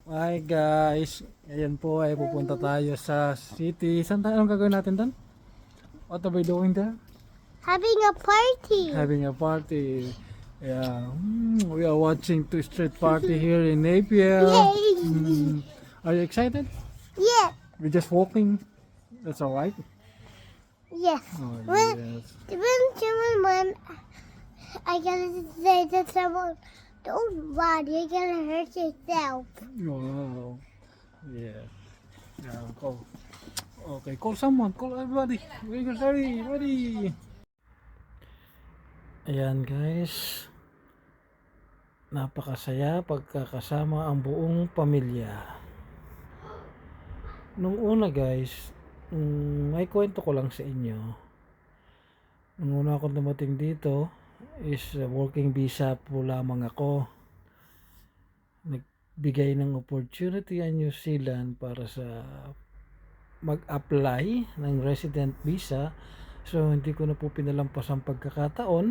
Hi guys, ngayon po ay pupunta tayo sa city. Saan tayo? Anong gagawin natin doon? What are we doing there? Having a party. Having a party. Yeah, we are watching two street party here in Napier. Yay! Are you excited? Yeah. We're just walking. That's all right. Yes. Oh When, yes. when I gotta say to someone, don't run, you're gonna hurt yourself. Wow. Yeah. Yeah. Call. Okay. Call someone. Call everybody. We're ready. Ready. Ayan guys. Napakasaya pagkakasama ang buong pamilya. Nung una guys, may kwento ko lang sa inyo. Nung una akong dumating dito is working visa po lamang ako. Nagbigay ng opportunity ang New Zealand para sa mag-apply ng resident visa. So hindi ko na po pinalampas ang pagkakataon.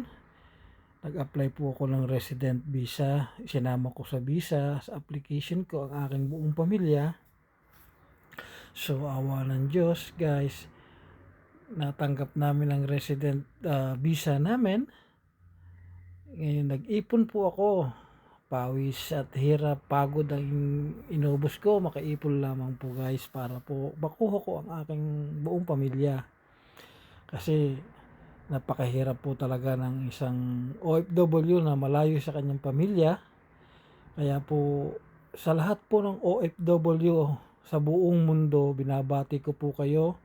Nag-apply po ako ng resident visa. Sinama ko sa visa, sa application ko ang aking buong pamilya. So awa ng Diyos guys, natanggap namin ang resident visa namin. Ngayon nag-ipon po ako. Pawis at hirap, pagod ang inubos ko. Makaipon lamang po guys para po makuha ko ang aking buong pamilya. Kasi napakahirap po talaga ng isang OFW na malayo sa kanyang pamilya. Kaya po sa lahat po ng OFW sa buong mundo, binabati ko po kayo.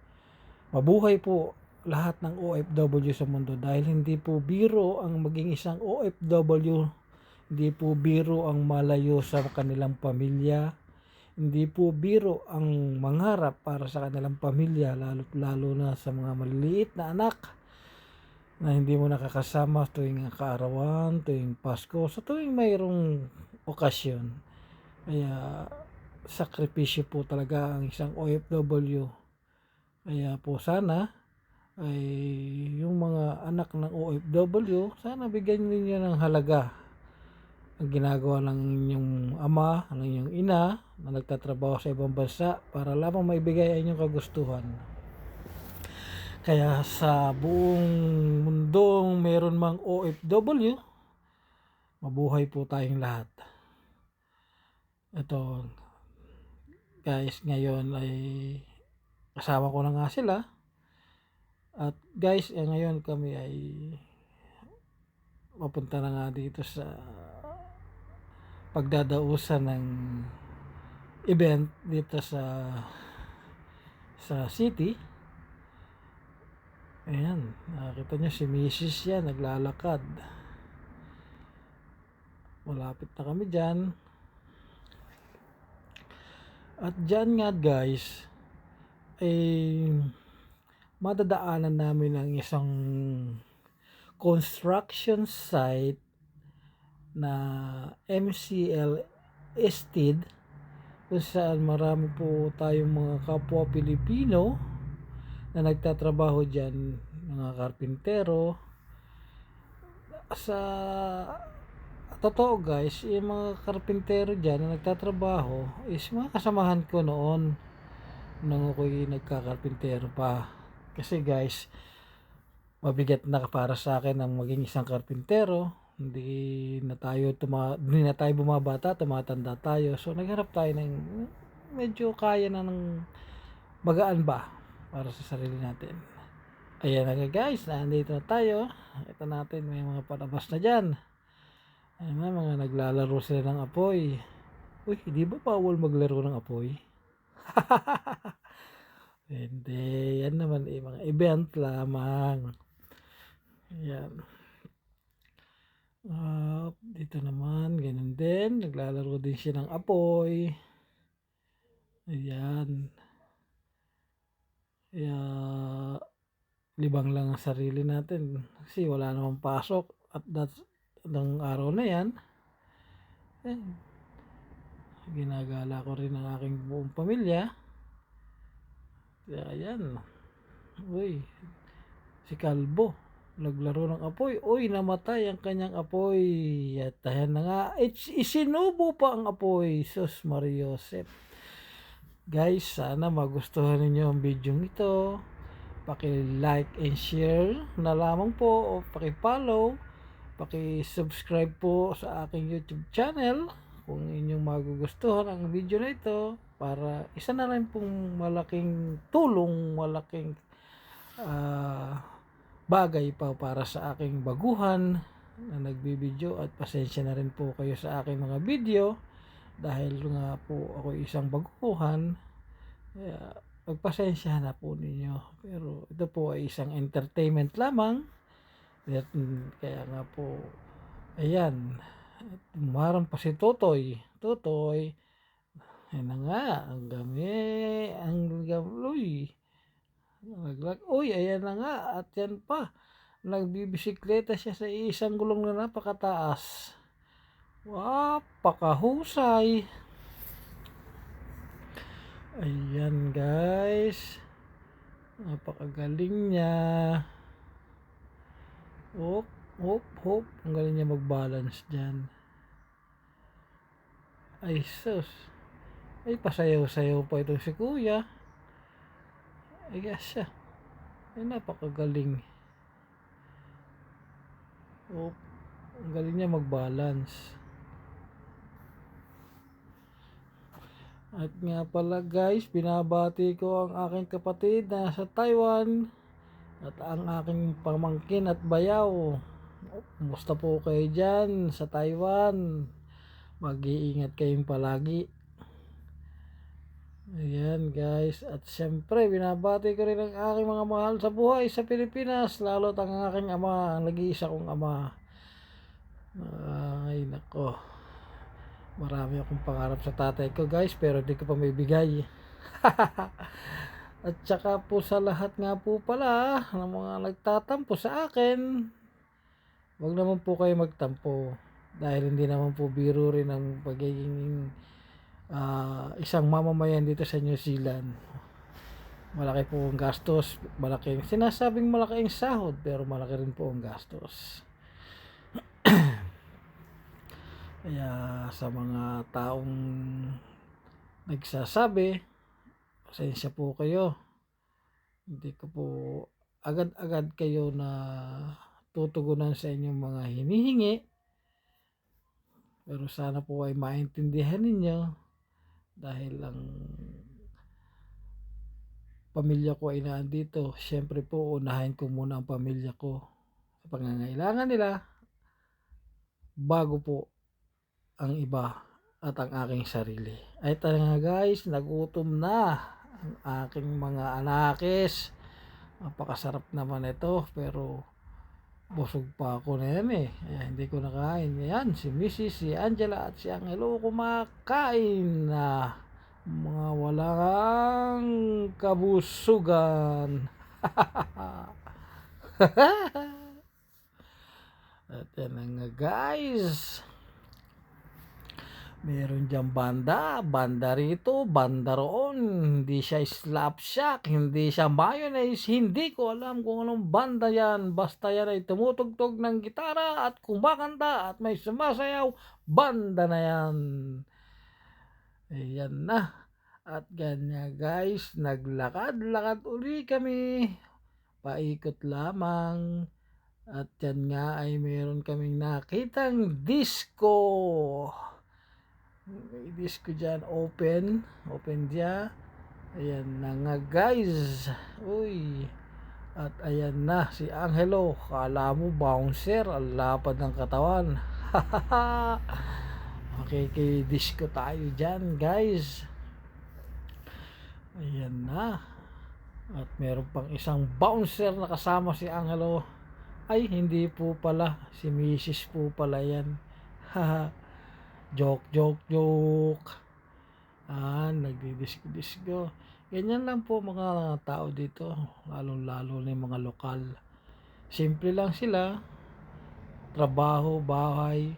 Mabuhay po lahat ng OFW sa mundo dahil hindi po biro ang maging isang OFW. Hindi po biro ang malayo sa kanilang pamilya. Hindi po biro ang mangarap para sa kanilang pamilya, lalo na sa mga maliliit na anak na hindi mo nakakasama tuwing kaarawan, tuwing Pasko, sa tuwing mayroong okasyon. Kaya sakripisyo po talaga ang isang OFW. Kaya po sana ay yung mga anak ng OFW, sana bigyan ninyo ng halaga ang ginagawa ng inyong ama, ng inyong ina na nagtatrabaho sa ibang bansa para lamang maibigay ang inyong kagustuhan. Kaya sa buong mundong meron mang OFW, mabuhay po tayong lahat. Ito guys, ngayon ay kasama ko na nga sila. At guys, ngayon kami ay mapunta na nga dito sa pagdadausan ng event dito sa city. Ayan, nakita nyo si Mrs. yan, naglalakad. Malapit na kami dyan. At dyan nga guys, ay madadaanan namin ang isang construction site na MCL Ested, kung saan marami po tayong mga kapwa Pilipino na nagtatrabaho dyan, mga karpintero. Sa totoo guys, yung mga karpintero dyan na nagtatrabaho is mga kasamahan ko noon nung ako'y nagkakarpintero pa. Kasi guys, mabigat na para sa akin ang maging isang karpintero. Hindi na tayo bumabata, tumatanda tayo. So nagharap tayo ng medyo kaya na ng magaan ba para sa sarili natin. Ayan na guys, nandito na tayo. Ito natin, may mga palabas na dyan. Ayan na, mga naglalaro sila ng apoy. Uy, hindi ba bawal maglaro ng apoy? Hindi, yan naman mga event lamang. Ayan. Dito naman, ganun din. Naglalaro din siya ng apoy. Ayan. Kaya, libang lang ang sarili natin. Kasi wala namang pasok. At ng araw na yan, ginagala ko rin ang aking buong pamilya. Kaya ayan. Uy, si Kalbo. naglaro ng apoy. Uy, namatay ang kanyang apoy. At ayan na nga, isinubo pa ang apoy. Sus Mariosep. Guys, sana magustuhan ninyo ang video ito. Paki-like and share na lamang po o paki-follow, paki-subscribe po sa aking YouTube channel kung inyong magugustuhan ang video na ito para isa na rin pong malaking tulong, malaking bagay pa para sa aking baguhan na nagbibideo at pasensya na rin po kayo sa aking mga video dahil nga po ako isang baguhan. Kaya pagpasensyahan na po ninyo. Pero ito po ay isang entertainment lamang. Kaya nga po, ayan, umarang pa si Totoy. Totoy, ayan na nga, uy, ayan na nga, at yan pa, nagbibisikleta siya sa isang gulong na napakataas. Wow, pakahusay. Ayan guys, napakagaling niya. Hop, hop, hop, ang galing niya mag-balance dyan. Ay sus, ay pasayaw-sayaw pa itong si kuya. Ay siya, ay napakagaling. Hop, ang galing niya mag-balance. At nga pala guys, binabati ko ang aking kapatid na sa Taiwan at ang aking pamangkin at bayaw. Kumusta po kayo dyan sa Taiwan? Mag-iingat kayong palagi. Ayan guys, at syempre binabati ko rin ang aking mga mahal sa buhay sa Pilipinas, lalo ang aking ama, ang nag-iisa kong ama. Ay nako, marami akong pangarap sa tatay ko guys, pero di ko pa may bigay. At saka po sa lahat nga po pala ng mga nagtatampo sa akin, wag naman po kayo magtampo dahil hindi naman po biro rin ang pagiging isang mamamayan dito sa New Zealand. Malaki po ang gastos, sinasabing malaki ang sahod, pero malaki rin po ang gastos. Kaya sa mga taong nagsasabi, pasensya po kayo. Hindi ko po agad-agad kayo na tutugunan sa inyong mga hinihingi. Pero sana po ay maintindihan ninyo dahil ang pamilya ko ay nandito. Siyempre po, unahin ko muna ang pamilya ko sa pangangailangan nila bago po ang iba at ang aking sarili. Ay talaga guys, nagutom na ang aking mga anakis. Napakasarap naman ito, pero busog pa ako na yan eh. Hindi ko nakain. Yan, si Mrs., si Angela at si Angelo kumakain na mga walang kabusugan. At yan na nga guys. Meron dyan banda rito, banda roon. Hindi siya slapshot, hindi siya mayonnaise, hindi ko alam kung anong banda yan. Basta yan ay tumutugtog ng gitara at kumakanta at may sumasayaw, banda na yan. Ayan na. At ganyan guys, naglakad-lakad uli kami. Paikot lamang. At yan nga ay meron kaming nakitang disco. May disco dyan, open dyan. Ayan na nga guys. Uy. At ayan na si Angelo. Kala mo bouncer, ang lapad ng katawan. Disco tayo dyan guys. Ayan na. At meron pang isang bouncer na kasama si Angelo. Ay hindi po pala, si Mrs. po pala yan. Joke. Nagdidisco. Ganyan lang po mga tao dito, lalong-lalo na yung mga lokal. Simple lang sila, trabaho, bahay,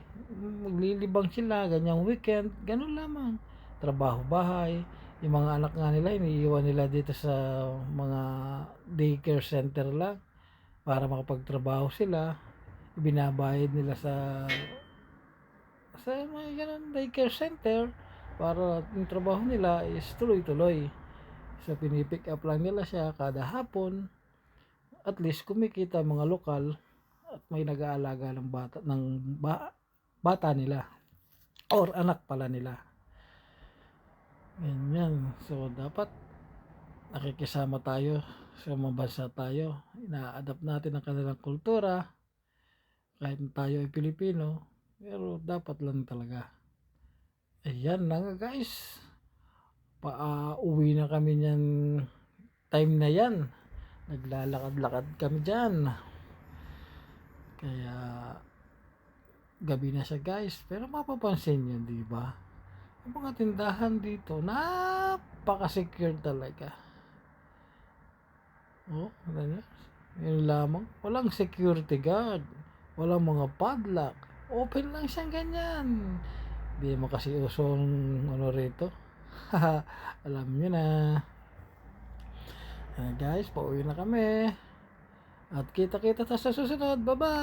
maglilibang sila, ganyang weekend, ganun lamang. Trabaho, bahay, yung mga anak nga nila, iniiwan nila dito sa mga daycare center lang. para makapagtrabaho sila. Binabayad nila sa mga ganun daycare center para yung trabaho nila is tuloy-tuloy. So pinipick up lang nila siya kada hapon. At least kumikita mga lokal at may nag-aalaga ng bata nila or anak pala nila. Ganyan. So dapat nakikisama tayo sa mga bansa tayo. Ina-adapt natin ang kanilang kultura kahit tayo ay Pilipino, pero dapat lang talaga. Ayan na nga guys. Uwi na kami niyan time na yan. Naglalakad-lakad kami dyan. Kaya gabi na siya guys. Pero mapapansin nyo, di ba? Ang mga tindahan dito, napaka-secure talaga. Oh, ano nyo? Yun lamang. Walang security guard. Walang mga padlock. Open lang siyang ganyan. Di mo kasi usong ano rito. Alam nyo na. Guys, pauwi na kami. At kita-kita tayo sa susunod. Bye-bye!